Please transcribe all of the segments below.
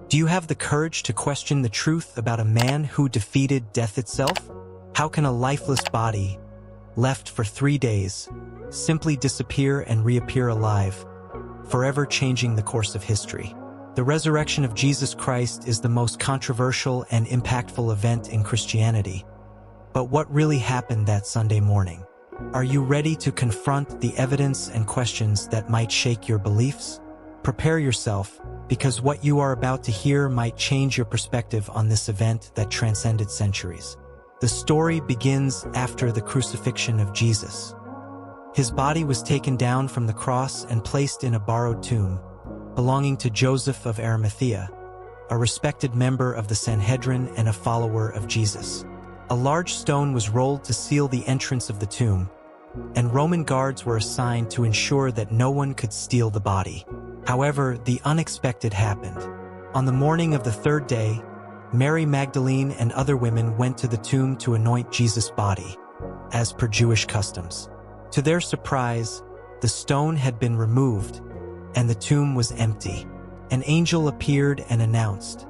Do you have the courage to question the truth about a man who defeated death itself? How can a lifeless body, left for 3 days, simply disappear and reappear alive, forever changing the course of history? The resurrection of Jesus Christ is the most controversial and impactful event in Christianity. But what really happened that Sunday morning? Are you ready to confront the evidence and questions that might shake your beliefs? Prepare yourself, because what you are about to hear might change your perspective on this event that transcended centuries. The story begins after the crucifixion of Jesus. His body was taken down from the cross and placed in a borrowed tomb, belonging to Joseph of Arimathea, a respected member of the Sanhedrin and a follower of Jesus. A large stone was rolled to seal the entrance of the tomb, and Roman guards were assigned to ensure that no one could steal the body. However, the unexpected happened. On the morning of the 3rd day, Mary Magdalene and other women went to the tomb to anoint Jesus' body, as per Jewish customs. To their surprise, the stone had been removed, and the tomb was empty. An angel appeared and announced,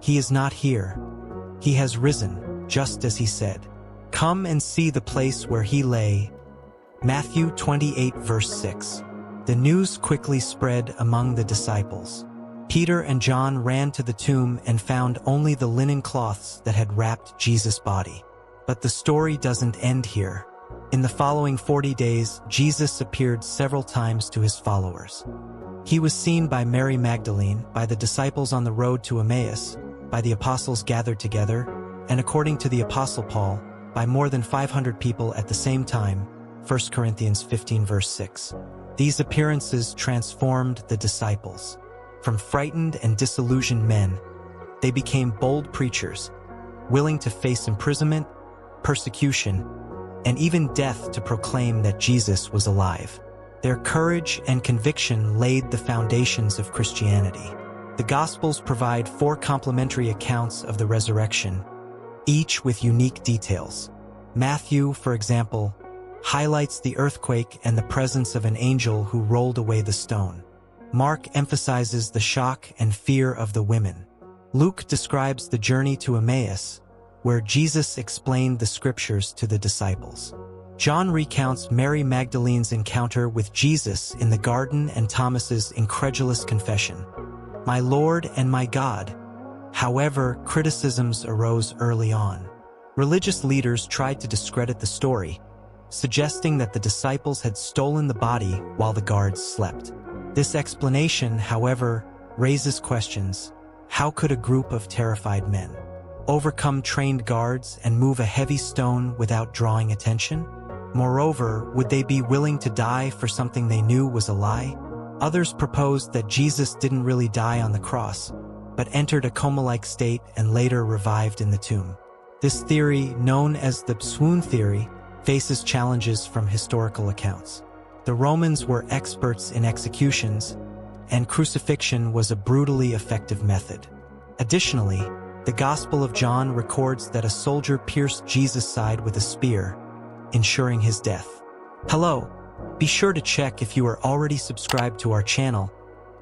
"He is not here. He has risen, just as he said. Come and see the place where he lay." Matthew 28 verse 6. The news quickly spread among the disciples. Peter and John ran to the tomb and found only the linen cloths that had wrapped Jesus' body. But the story doesn't end here. In the following 40 days, Jesus appeared several times to his followers. He was seen by Mary Magdalene, by the disciples on the road to Emmaus, by the apostles gathered together, and according to the Apostle Paul, by more than 500 people at the same time, 1 Corinthians 15 verse 6. These appearances transformed the disciples. From frightened and disillusioned men, they became bold preachers, willing to face imprisonment, persecution, and even death to proclaim that Jesus was alive. Their courage and conviction laid the foundations of Christianity. The Gospels provide 4 complementary accounts of the resurrection, each with unique details. Matthew, for example, highlights the earthquake and the presence of an angel who rolled away the stone. Mark emphasizes the shock and fear of the women. Luke describes the journey to Emmaus, where Jesus explained the scriptures to the disciples. John recounts Mary Magdalene's encounter with Jesus in the garden and Thomas's incredulous confession, "My Lord and my God." However, criticisms arose early on. Religious leaders tried to discredit the story, suggesting that the disciples had stolen the body while the guards slept. This explanation, however, raises questions. How could a group of terrified men overcome trained guards and move a heavy stone without drawing attention? Moreover, would they be willing to die for something they knew was a lie? Others proposed that Jesus didn't really die on the cross, but entered a coma-like state and later revived in the tomb. This theory, known as the swoon theory, faces challenges from historical accounts. The Romans were experts in executions, and crucifixion was a brutally effective method. Additionally, the Gospel of John records that a soldier pierced Jesus' side with a spear, ensuring his death. Hello, be sure to check if you are already subscribed to our channel.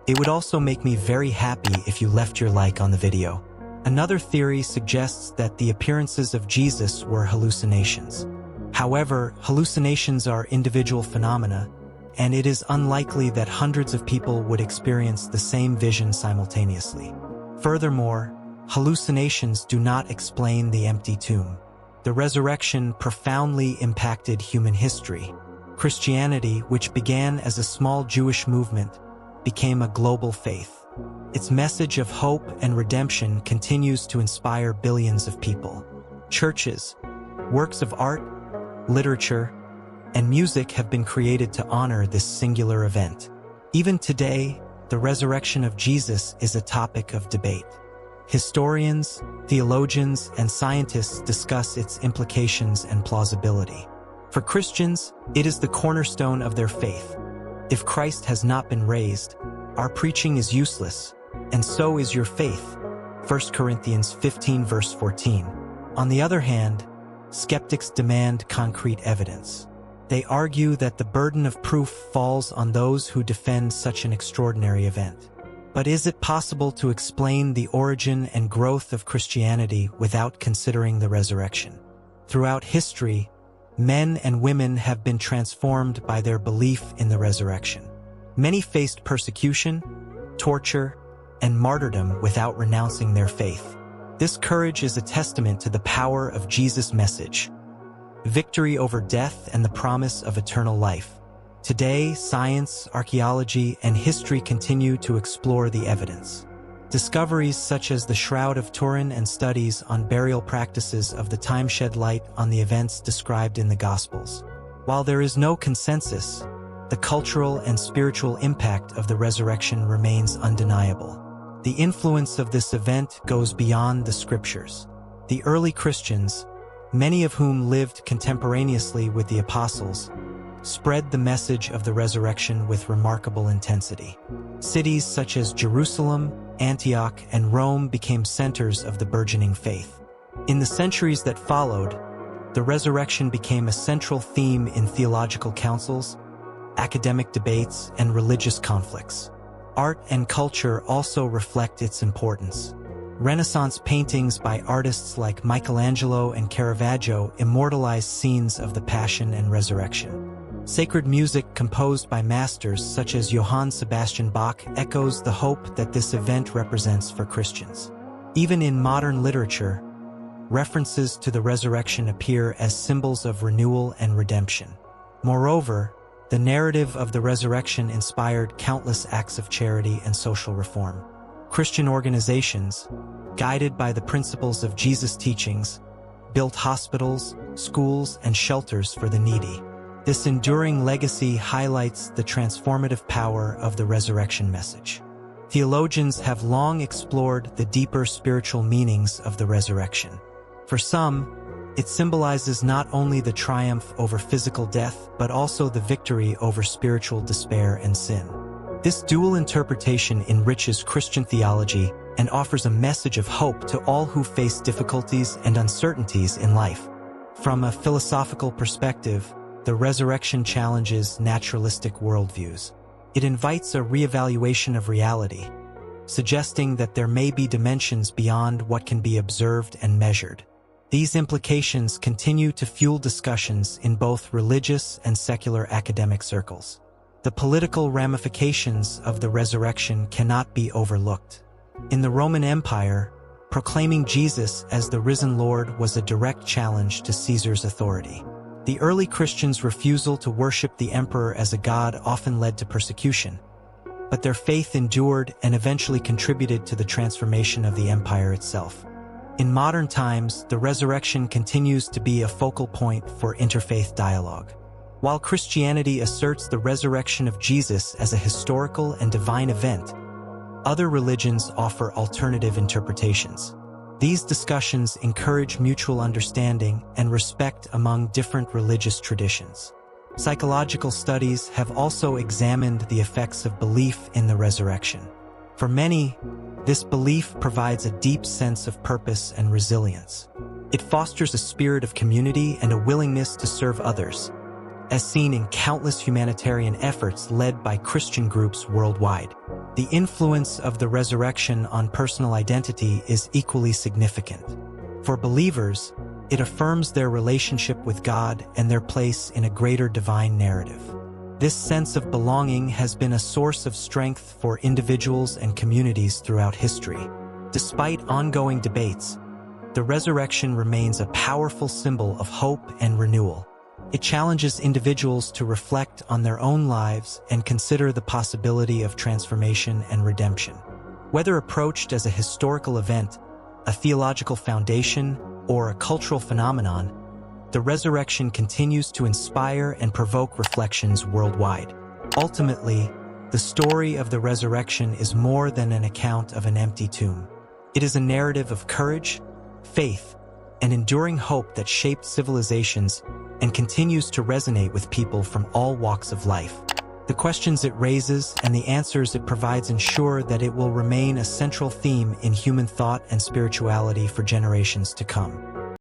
It would also make me very happy if you left your like on the video. Another theory suggests that the appearances of Jesus were hallucinations. However, hallucinations are individual phenomena, and it is unlikely that hundreds of people would experience the same vision simultaneously. Furthermore, hallucinations do not explain the empty tomb. The resurrection profoundly impacted human history. Christianity, which began as a small Jewish movement, became a global faith. Its message of hope and redemption continues to inspire billions of people. Churches, works of art, literature, and music have been created to honor this singular event. Even today, the resurrection of Jesus is a topic of debate. Historians, theologians, and scientists discuss its implications and plausibility. For Christians, it is the cornerstone of their faith. If Christ has not been raised, our preaching is useless, and so is your faith. 1 Corinthians 15 verse 14. On the other hand, skeptics demand concrete evidence. They argue that the burden of proof falls on those who defend such an extraordinary event. But is it possible to explain the origin and growth of Christianity without considering the resurrection? Throughout history, men and women have been transformed by their belief in the resurrection. Many faced persecution, torture, and martyrdom without renouncing their faith. This courage is a testament to the power of Jesus' message, victory over death and the promise of eternal life. Today, science, archaeology, and history continue to explore the evidence. Discoveries such as the Shroud of Turin and studies on burial practices of the time shed light on the events described in the Gospels. While there is no consensus, the cultural and spiritual impact of the resurrection remains undeniable. The influence of this event goes beyond the scriptures. The early Christians, many of whom lived contemporaneously with the apostles, spread the message of the resurrection with remarkable intensity. Cities such as Jerusalem, Antioch, and Rome became centers of the burgeoning faith. In the centuries that followed, the resurrection became a central theme in theological councils, academic debates, and religious conflicts. Art and culture also reflect its importance. Renaissance paintings by artists like Michelangelo and Caravaggio immortalized scenes of the Passion and Resurrection. Sacred music composed by masters such as Johann Sebastian Bach echoes the hope that this event represents for Christians. Even in modern literature, references to the resurrection appear as symbols of renewal and redemption. Moreover, the narrative of the resurrection inspired countless acts of charity and social reform. Christian organizations, guided by the principles of Jesus' teachings, built hospitals, schools, and shelters for the needy. This enduring legacy highlights the transformative power of the resurrection message. Theologians have long explored the deeper spiritual meanings of the resurrection. For some, it symbolizes not only the triumph over physical death, but also the victory over spiritual despair and sin. This dual interpretation enriches Christian theology and offers a message of hope to all who face difficulties and uncertainties in life. From a philosophical perspective, the resurrection challenges naturalistic worldviews. It invites a reevaluation of reality, suggesting that there may be dimensions beyond what can be observed and measured. These implications continue to fuel discussions in both religious and secular academic circles. The political ramifications of the resurrection cannot be overlooked. In the Roman Empire, proclaiming Jesus as the risen Lord was a direct challenge to Caesar's authority. The early Christians' refusal to worship the emperor as a god often led to persecution, but their faith endured and eventually contributed to the transformation of the empire itself. In modern times, the resurrection continues to be a focal point for interfaith dialogue. While Christianity asserts the resurrection of Jesus as a historical and divine event, other religions offer alternative interpretations. These discussions encourage mutual understanding and respect among different religious traditions. Psychological studies have also examined the effects of belief in the resurrection. For many, this belief provides a deep sense of purpose and resilience. It fosters a spirit of community and a willingness to serve others, as seen in countless humanitarian efforts led by Christian groups worldwide. The influence of the resurrection on personal identity is equally significant. For believers, it affirms their relationship with God and their place in a greater divine narrative. This sense of belonging has been a source of strength for individuals and communities throughout history. Despite ongoing debates, the resurrection remains a powerful symbol of hope and renewal. It challenges individuals to reflect on their own lives and consider the possibility of transformation and redemption. Whether approached as a historical event, a theological foundation, or a cultural phenomenon, the resurrection continues to inspire and provoke reflections worldwide. Ultimately, the story of the resurrection is more than an account of an empty tomb. It is a narrative of courage, faith, and enduring hope that shaped civilizations and continues to resonate with people from all walks of life. The questions it raises and the answers it provides ensure that it will remain a central theme in human thought and spirituality for generations to come.